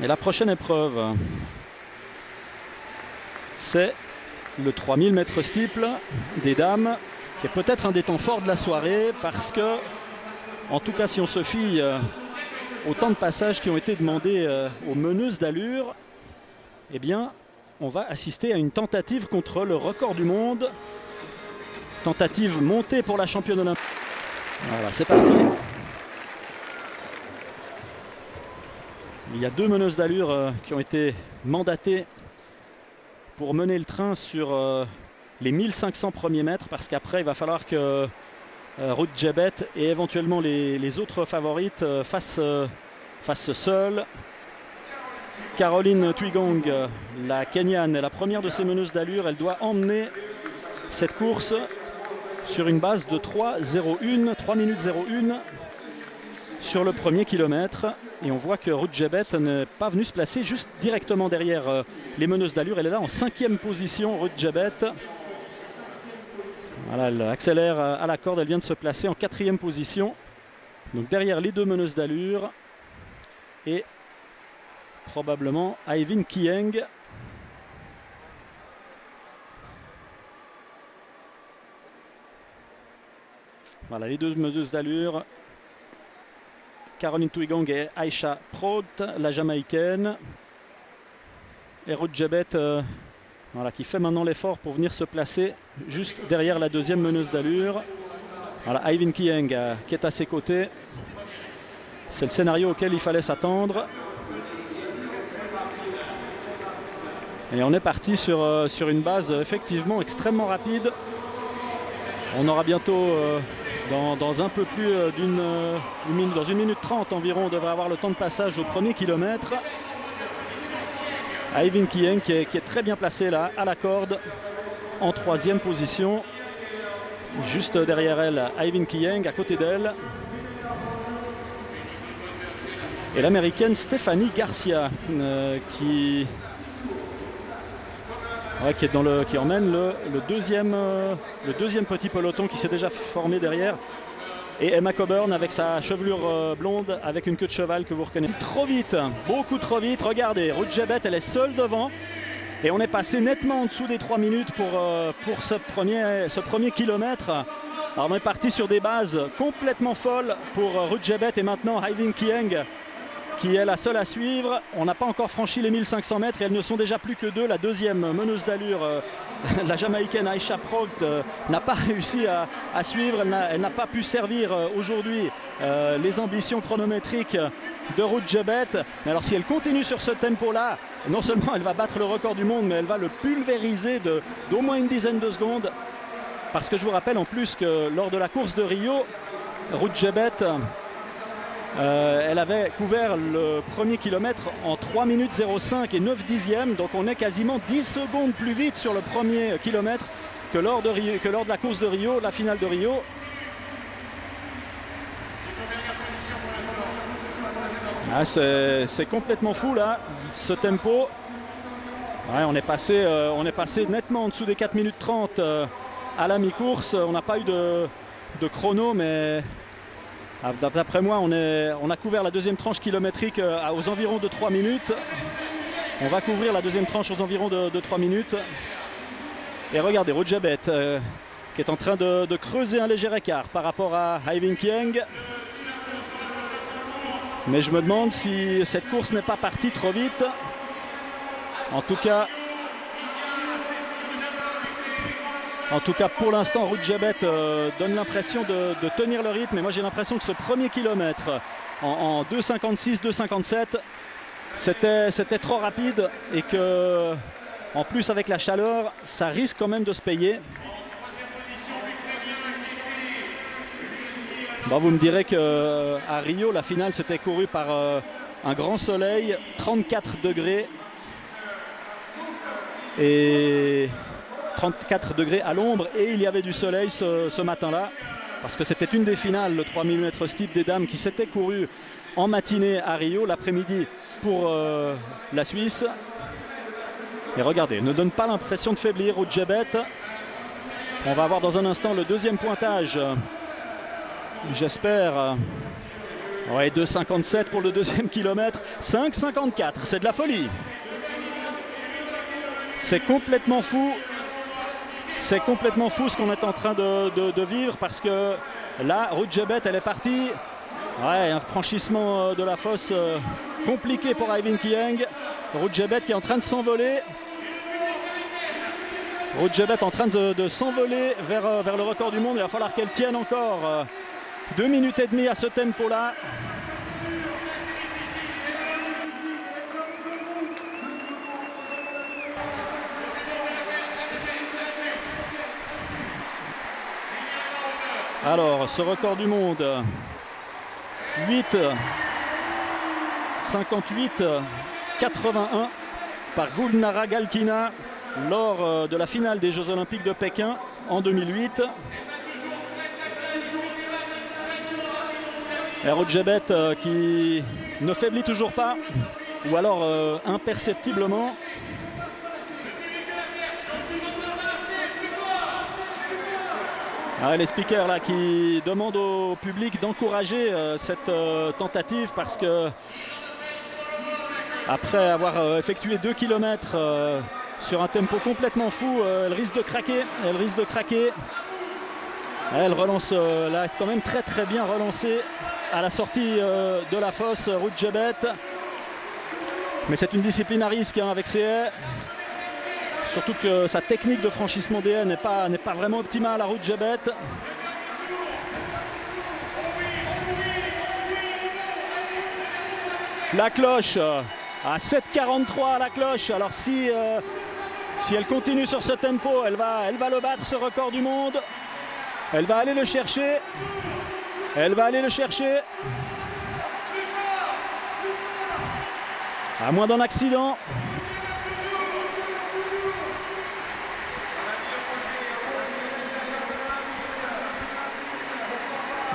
Et la prochaine épreuve, c'est le 3000 mètres steeple des dames, qui est peut-être un des temps forts de la soirée, parce que, en tout cas si on se fie au temps de passage qui ont été demandés aux meneuses d'allure, eh bien on va assister à une tentative contre le record du monde. Tentative montée pour la championne olympique. Voilà, c'est parti. Il y a deux meneuses d'allure qui ont été mandatées pour mener le train sur les 1500 premiers mètres, parce qu'après il va falloir que Ruth Jebet et éventuellement les autres favorites fassent seules. Caroline Twigong, la Kenyane, est la première de ces meneuses d'allure. Elle doit emmener cette course sur une base de 3 minutes 01 sur le premier kilomètre. Et on voit que Ruth Jebet n'est pas venue se placer juste directement derrière les meneuses d'allure. Elle est là en 5e position, Ruth Jebet. Voilà, elle accélère à la corde, elle vient de se placer en 4e position. Donc derrière les deux meneuses d'allure. Et probablement Aivin Kieng. Voilà les deux meneuses d'allure. Caroline Twigong et Aisha Prout, la Jamaïcaine. Et Ruth Jebet voilà, qui fait maintenant l'effort pour venir se placer juste derrière la deuxième meneuse d'allure. Voilà, Aivin Kieng qui est à ses côtés. C'est le scénario auquel il fallait s'attendre. Et on est parti sur une base effectivement extrêmement rapide. On aura bientôt, dans un peu plus dans 1 minute 30 environ, on devrait avoir le temps de passage au premier kilomètre. Aivin Kieng qui est très bien placé là, à la corde, en 3e position. Juste derrière elle, Aivin Kieng, à côté d'elle. Et l'américaine Stephanie Garcia qui emmène le deuxième petit peloton qui s'est déjà formé derrière. Et Emma Coburn avec sa chevelure blonde avec une queue de cheval que vous reconnaissez. Trop vite, beaucoup trop vite. Regardez, Ruth Jebet, elle est seule devant. Et on est passé nettement en dessous des 3 minutes pour ce premier kilomètre. Alors on est parti sur des bases complètement folles pour Ruth Jebet et maintenant Aivin Kieng, qui est la seule à suivre. On n'a pas encore franchi les 1500 mètres et elles ne sont déjà plus que deux. La deuxième meneuse d'allure, la Jamaïcaine Aisha Prout, n'a pas réussi à suivre. Elle n'a pas pu servir aujourd'hui les ambitions chronométriques de Ruth Jebet. Mais alors si elle continue sur ce tempo-là, non seulement elle va battre le record du monde, mais elle va le pulvériser d'au moins une dizaine de secondes. Parce que je vous rappelle en plus que lors de la course de Rio, Ruth Jebet, elle avait couvert le premier kilomètre en 3 minutes 05 et 9 dixièmes. Donc on est quasiment 10 secondes plus vite sur le premier kilomètre que lors de la course de Rio, la finale de Rio. Ah, c'est complètement fou là, ce tempo. Ouais, on est passé nettement en dessous des 4 minutes 30 à la mi-course. On n'a pas eu de chrono, mais d'après moi, on a couvert la deuxième tranche kilométrique aux environs de 3 minutes. On va couvrir la deuxième tranche aux environs de 3 minutes. Et regardez, Ruth Jebet qui est en train de creuser un léger écart par rapport à Aivin Kieng. Mais je me demande si cette course n'est pas partie trop vite. En tout cas, pour l'instant, Ruth Jebet donne l'impression de tenir le rythme. Et moi, j'ai l'impression que ce premier kilomètre en 2,56, 2,57, c'était trop rapide. Et que, en plus, avec la chaleur, ça risque quand même de se payer. Bon, vous me direz qu'à Rio, la finale s'était courue par un grand soleil, 34 degrés. Et 34 degrés à l'ombre, et il y avait du soleil ce matin-là, parce que c'était une des finales, le 3000 mètres steeple des dames, qui s'était couru en matinée à Rio, l'après-midi pour la Suisse. Et regardez, ne donne pas l'impression de faiblir Ruth Jebet. On va avoir dans un instant le deuxième pointage j'espère. Ouais, 2,57 pour le deuxième kilomètre, 5,54, c'est de la folie. C'est complètement fou. C'est complètement fou ce qu'on est en train de vivre, parce que là, Ruud Jebet, elle est partie. Ouais, un franchissement de la fosse compliqué pour Eivind Kieeng. Ruud Jebet qui est en train de s'envoler. Ruud Jebet en train de s'envoler vers le record du monde. Il va falloir qu'elle tienne encore 2 minutes et demie à ce tempo-là. Alors, ce record du monde, 8,58,81 par Gulnara Galkina lors de la finale des Jeux Olympiques de Pékin en 2008. Ruud Jebet qui ne faiblit toujours pas, ou alors imperceptiblement. Les speakers là qui demandent au public d'encourager cette tentative, parce que après avoir effectué 2 km sur un tempo complètement fou, elle risque de craquer. Elle risque de craquer. Elle relance là, quand même très très bien relancée à la sortie de la fosse, Ruud Jebet. Mais c'est une discipline à risque avec ses haies. Surtout que sa technique de franchissement des haies n'est pas vraiment optimale à Ruud Jebet. La cloche à 7,43 à la cloche. Alors si elle continue sur ce tempo, elle va le battre, ce record du monde. Elle va aller le chercher. Elle va aller le chercher. À moins d'un accident.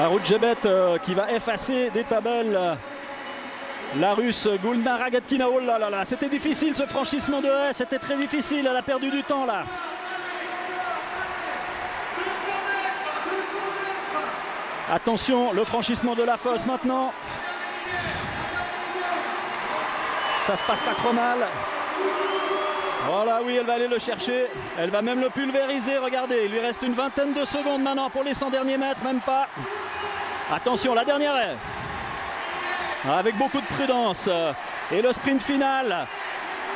Ruud Jebet qui va effacer des tabelles la Russe Gulnara Galkina. Oh là là là, c'était difficile ce franchissement de haie, c'était très difficile, elle a perdu du temps là. Attention, le franchissement de la fosse maintenant. Ça se passe pas trop mal. Voilà, oui, elle va aller le chercher. Elle va même le pulvériser. Regardez, il lui reste une vingtaine de secondes maintenant pour les 100 derniers mètres, même pas. Attention, la dernière est. Avec beaucoup de prudence. Et le sprint final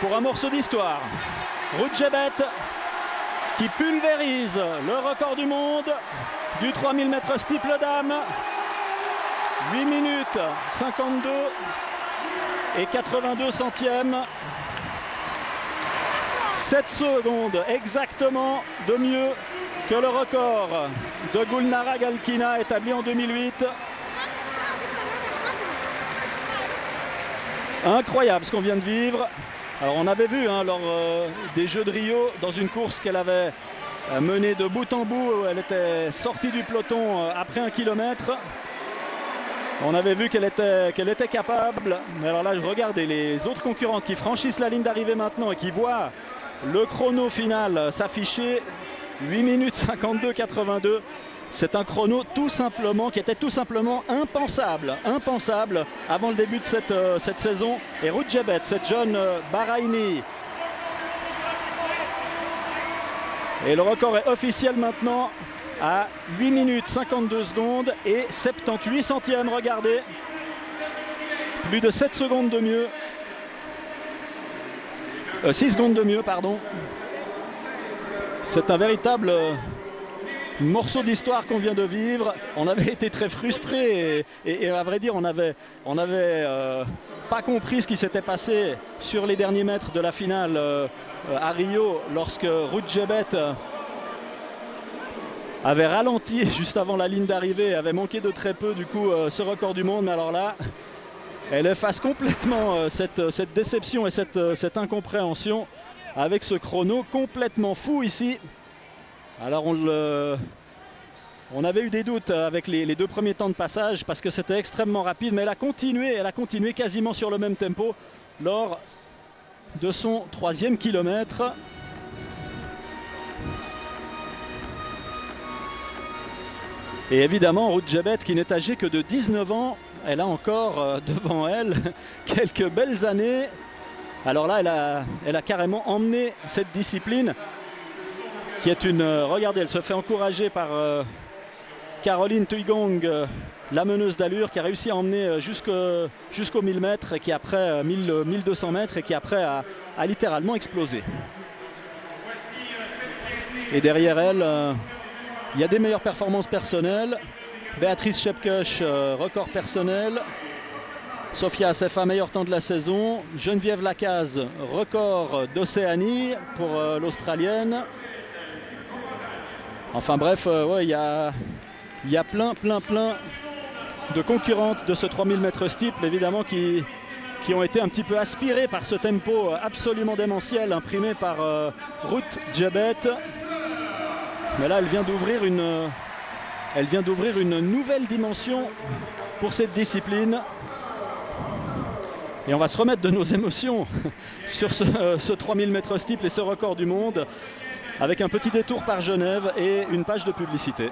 pour un morceau d'histoire. Ruud Jebet qui pulvérise le record du monde du 3000 mètres steeple dames. 8 minutes 52 et 82 centièmes. 7 secondes exactement de mieux que le record de Gulnara Galkina établi en 2008. Incroyable ce qu'on vient de vivre. Alors on avait vu lors des Jeux de Rio, dans une course qu'elle avait menée de bout en bout, où elle était sortie du peloton après 1 kilomètre. On avait vu qu'elle était capable. Mais alors là, regardez les autres concurrentes qui franchissent la ligne d'arrivée maintenant et qui voient le chrono final s'afficher. 8 minutes 52,82. C'est un chrono qui était tout simplement impensable avant le début de cette saison. Et Ruud Jebet, cette jeune Bahreïnie. Et le record est officiel maintenant à 8 minutes 52 secondes et 78 centièmes. Regardez, plus de 7 secondes de mieux. 6 secondes de mieux, pardon. C'est un véritable morceau d'histoire qu'on vient de vivre. On avait été très frustrés et à vrai dire on avait pas compris ce qui s'était passé sur les derniers mètres de la finale à Rio, lorsque Ruud Jebet avait ralenti juste avant la ligne d'arrivée, avait manqué de très peu du coup ce record du monde. Mais alors là, elle efface complètement cette déception et cette incompréhension avec ce chrono complètement fou ici. Alors on avait eu des doutes avec les 2 premiers temps de passage parce que c'était extrêmement rapide, mais elle a continué quasiment sur le même tempo lors de son 3e kilomètre. Et évidemment, Ruth Jebet, qui n'est âgée que de 19 ans, elle a encore devant elle quelques belles années. Alors là, elle a carrément emmené cette discipline qui est une... regardez, elle se fait encourager par Caroline Thuygong, la meneuse d'allure, qui a réussi à emmener jusqu'aux 1000 mètres, et qui après 1200 mètres, et qui après a littéralement explosé. Et derrière elle, il y a des meilleures performances personnelles. Béatrice Chepkuch, record personnel. Sophia Assefa, meilleur temps de la saison. Geneviève Lacaze, record d'Océanie pour l'Australienne. Enfin bref, ouais, il y a plein de concurrentes de ce 3000 mètres steeple, évidemment, qui ont été un petit peu aspirées par ce tempo absolument démentiel imprimé par Ruth Jebet. Mais là, elle vient d'ouvrir une nouvelle dimension pour cette discipline. Et on va se remettre de nos émotions sur ce 3000 mètres steeple et ce record du monde, avec un petit détour par Genève et une page de publicité.